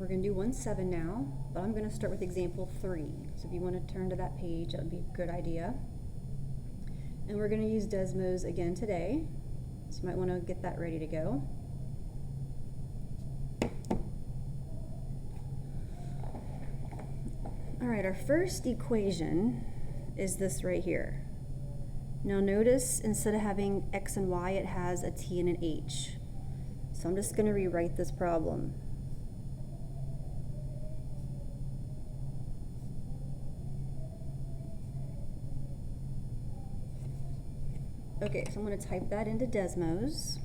we're going to do 1-7 now, but I'm going to start with example 3. So if you want to turn to that page, that would be a good idea. And we're going to use Desmos again today, so you might want to get that ready to go. All right, our first equation is this right here. Now notice instead of having x and y, it has a t and an h. So I'm just going to rewrite this problem. Okay, so I'm going to type that into Desmos.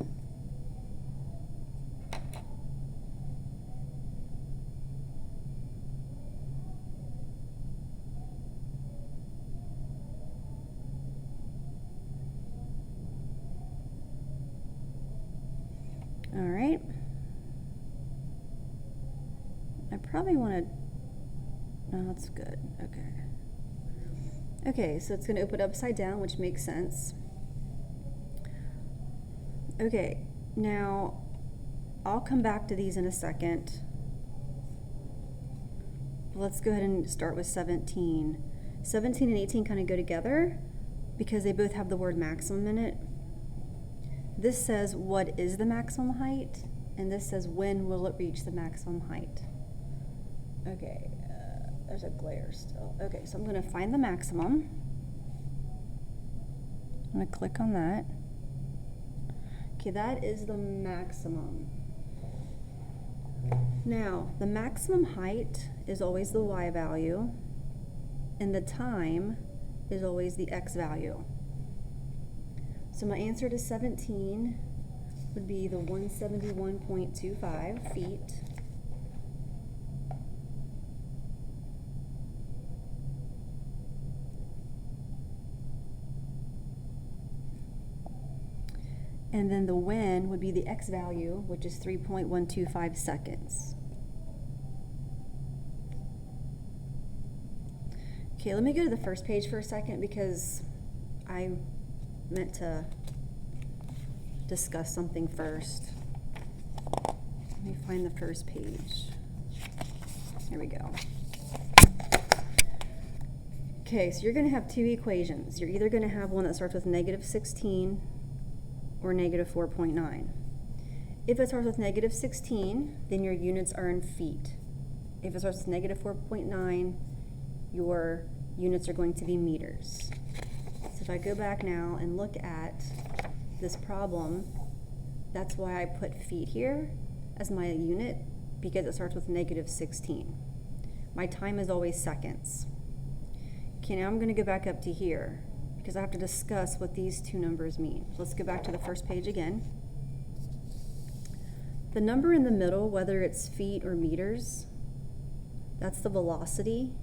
All right. I probably want to, no, that's good. Okay. Okay, so it's going to open upside down, which makes sense. Okay, now I'll come back to these in a second. Let's go ahead and start with 17. 17 and 18 kind of go together because they both have the word maximum in it. This says what is the maximum height, and this says when will it reach the maximum height. Okay, there's a glare still. Okay, so I'm going to find the maximum. I'm going to click on that. Okay, that is the maximum. Now, the maximum height is always the y value, and the time is always the x value. So my answer to 17 would be the 171.25 feet. And then the when would be the x value, which is 3.125 seconds. Okay, let me go to the first page for a second because I meant to discuss something first. Let me find the first page. Here we go. Okay, so you're going to have two equations. You're either going to have one that starts with -16 or -4.9. If it starts with -16, then your units are in feet. If it starts with -4.9, your units are going to be meters. So if I go back now and look at this problem, that's why I put feet here as my unit, because it starts with -16. My time is always seconds. Okay, now I'm going to go back up to here because I have to discuss what these two numbers mean. So let's go back to the first page again. The number in the middle, whether it's feet or meters, that's the velocity,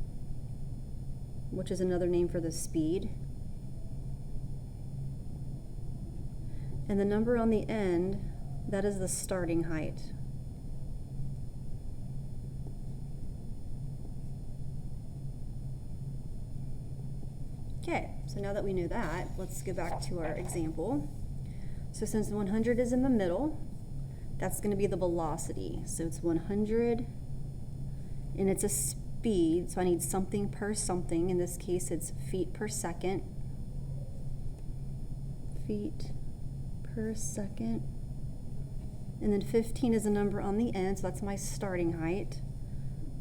which is another name for the speed. And the number on the end, that is the starting height. Okay, so now that we know that, let's go back to our example. So since 100 is in the middle, that's going to be the velocity. So it's 100, and it's a speed, so I need something per something. In this case, it's feet per second. Feet per second. And then 15 is a number on the end, so that's my starting height.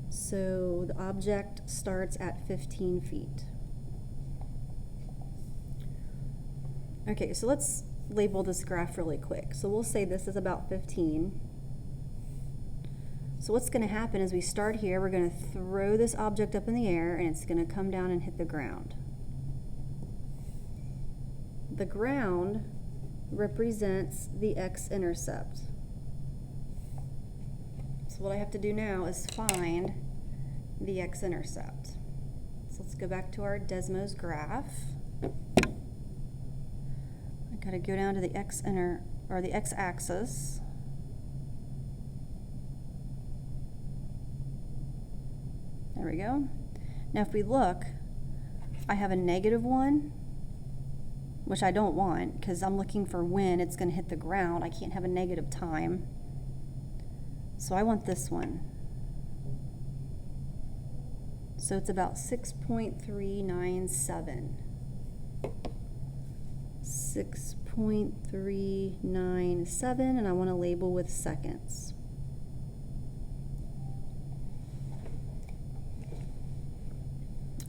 So the object starts at 15 feet. Okay, so let's label this graph really quick. So we'll say this is about 15. So what's going to happen is we start here, we're going to throw this object up in the air, and it's going to come down and hit the ground. The ground represents the x-intercept. So what I have to do now is find the x-intercept. So let's go back to our Desmos graph. Got to go down to the the x-axis. There we go. Now if we look, I have a -1, which I don't want because I'm looking for when it's going to hit the ground. I can't have a negative time. So I want this one. So it's about 6.397. 6.397, and I want to label with seconds.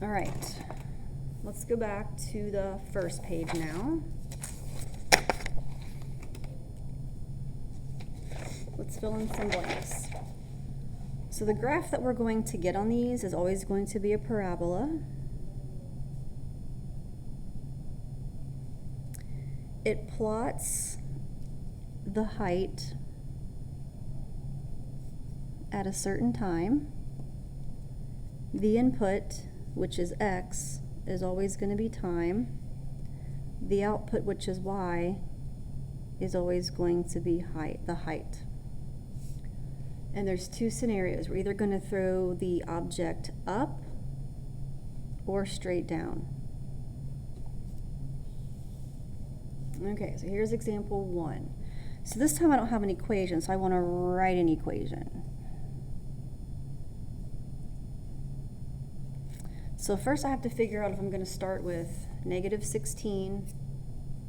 All right, let's go back to the first page now. Let's fill in some blanks. So the graph that we're going to get on these is always going to be a parabola. It plots the height at a certain time. The input, which is x, is always going to be time. The output, which is y, is always going to be the height. And there's two scenarios. We're either going to throw the object up or straight down. Okay, so here's example 1. So this time I don't have an equation, so I want to write an equation. So first I have to figure out if I'm going to start with negative 16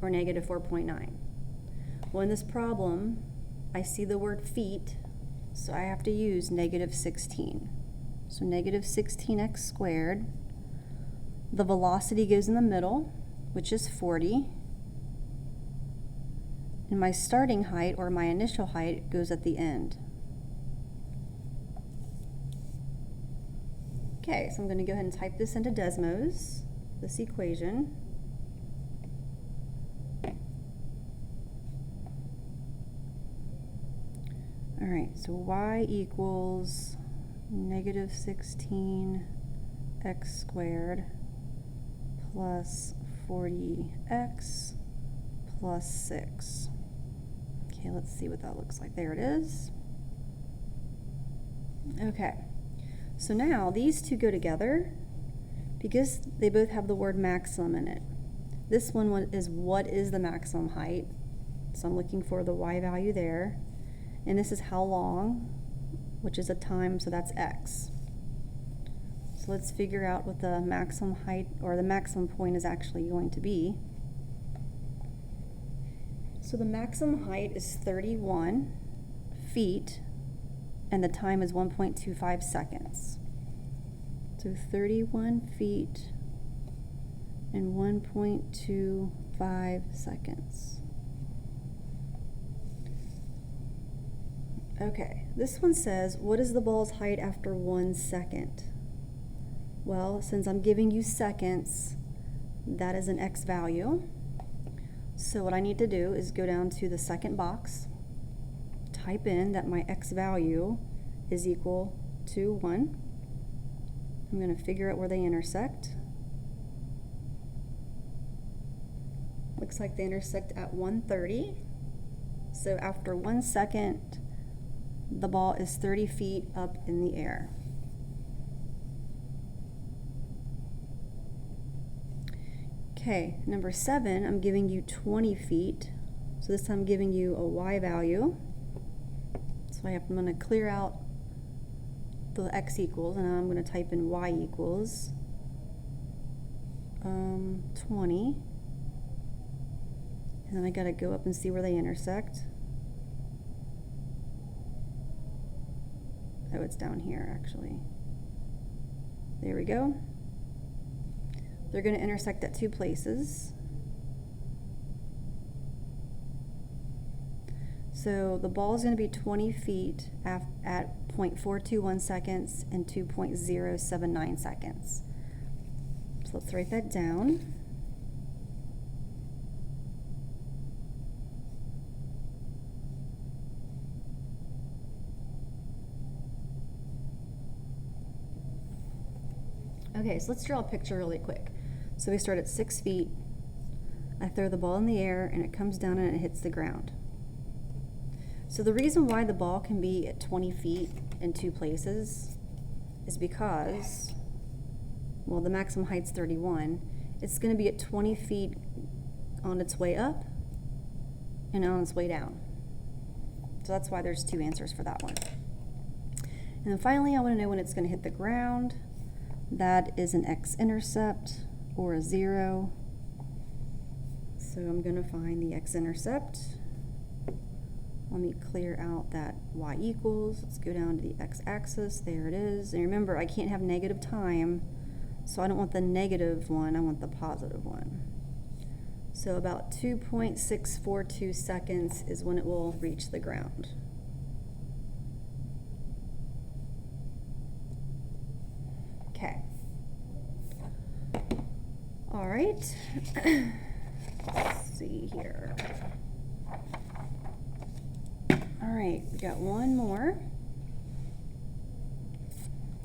or negative 4.9. Well, in this problem, I see the word feet, so I have to use negative 16. So negative 16x squared. The velocity goes in the middle, which is 40. And my starting height, or my initial height, goes at the end. Okay, so I'm going to go ahead and type this into Desmos, this equation. All right, so y equals negative 16x squared plus 40x plus 6. Okay, let's see what that looks like. There it is. Okay, so now these two go together because they both have the word maximum in it. This one is what is the maximum height. So I'm looking for the y value there. And this is how long, which is a time, so that's x. So let's figure out what the maximum height or the maximum point is actually going to be. So the maximum height is 31 feet, and the time is 1.25 seconds. So 31 feet and 1.25 seconds. Okay, this one says, what is the ball's height after 1 second? Well, since I'm giving you seconds, that is an x value. So what I need to do is go down to the second box, type in that my x value is equal to 1. I'm going to figure out where they intersect. Looks like they intersect at 1:30. So after 1 second, the ball is 30 feet up in the air. Okay, number 7, I'm giving you 20 feet. So this time I'm giving you a y value. So I'm going to clear out the x equals, and now I'm going to type in y equals 20. And then I got to go up and see where they intersect. Oh, it's down here actually. There we go. They're going to intersect at 2 places. So the ball is going to be 20 feet at 0.421 seconds and 2.079 seconds. So let's write that down. Okay, so let's draw a picture really quick. So we start at 6 feet. I throw the ball in the air and it comes down and it hits the ground. So the reason why the ball can be at 20 feet in 2 places is because, well, the maximum height's 31. It's going to be at 20 feet on its way up and on its way down. So that's why there's 2 answers for that one. And then finally, I want to know when it's going to hit the ground. that is an x-intercept or a 0. So I'm going to find the x-intercept. Let me clear out that y equals. Let's go down to the x-axis. There it is. And remember, I can't have negative time, so I don't want the negative one. I want the positive one. So about 2.642 seconds is when it will reach the ground. Okay. All right. Let's see here. All right, we got one more.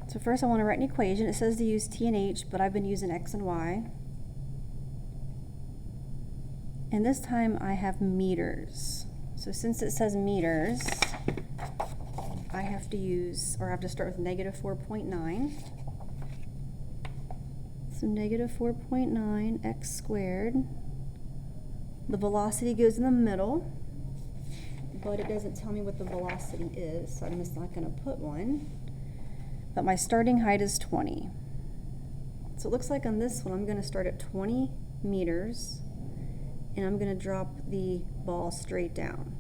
So first I want to write an equation. It says to use t and h, but I've been using x and y. And this time I have meters. So since it says meters, I have to use, or I have to start with negative 4.9. So negative 4.9 x squared. The velocity goes in the middle, but it doesn't tell me what the velocity is, so I'm just not going to put one. But my starting height is 20. So it looks like on this one I'm going to start at 20 meters, and I'm going to drop the ball straight down,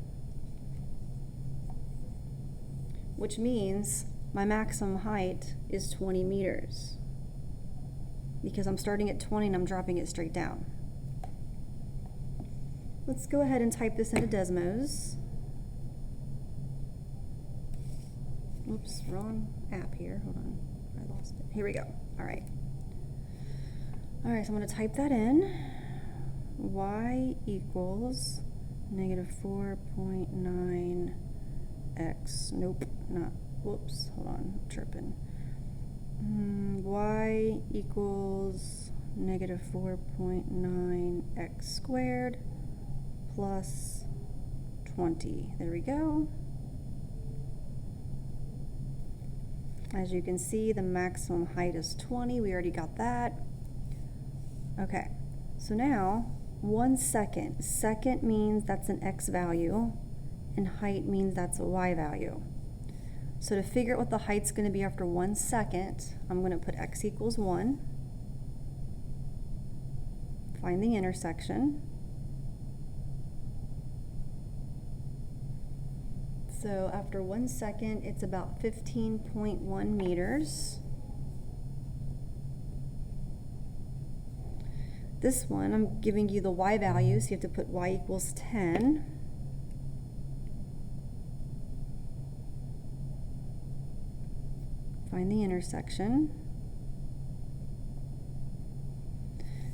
which means my maximum height is 20 meters because I'm starting at 20 and I'm dropping it straight down. Let's go ahead and type this into Desmos. Oops, wrong app here. Hold on, I lost it. Here we go. All right. All right, so I'm going to type that in. Y equals negative 4.9 x. Nope, not. Whoops, hold on, I'm tripping. Y equals negative 4.9 x squared plus 20. There we go. As you can see, the maximum height is 20. We already got that. Okay, so now 1 second. Second means that's an x value, and height means that's a y value. So to figure out what the height's going to be after 1 second, I'm going to put x equals 1. Find the intersection. So after 1 second, it's about 15.1 meters. This one, I'm giving you the y value, so you have to put y equals 10. Find the intersection.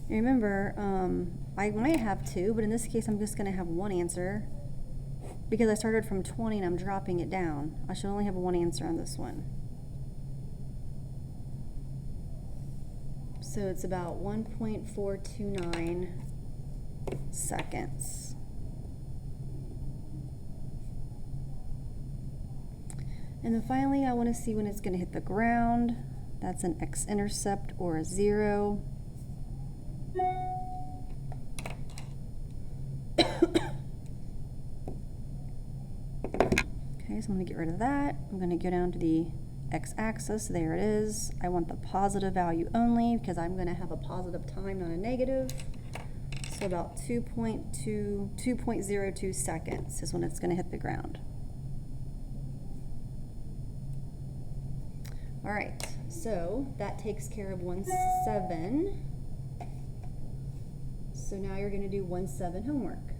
And remember, I might have two, but in this case I'm just going to have one answer because I started from 20 and I'm dropping it down. I should only have one answer on this one. So it's about 1.429 seconds. And then finally, I want to see when it's going to hit the ground. That's an x-intercept or a 0. Okay, so I'm going to get rid of that. I'm going to go down to the x-axis. There it is. I want the positive value only because I'm going to have a positive time, not a negative. So about 2.02 seconds is when it's going to hit the ground. All right, so that takes care of 1-7. So now you're going to do 1-7 homework.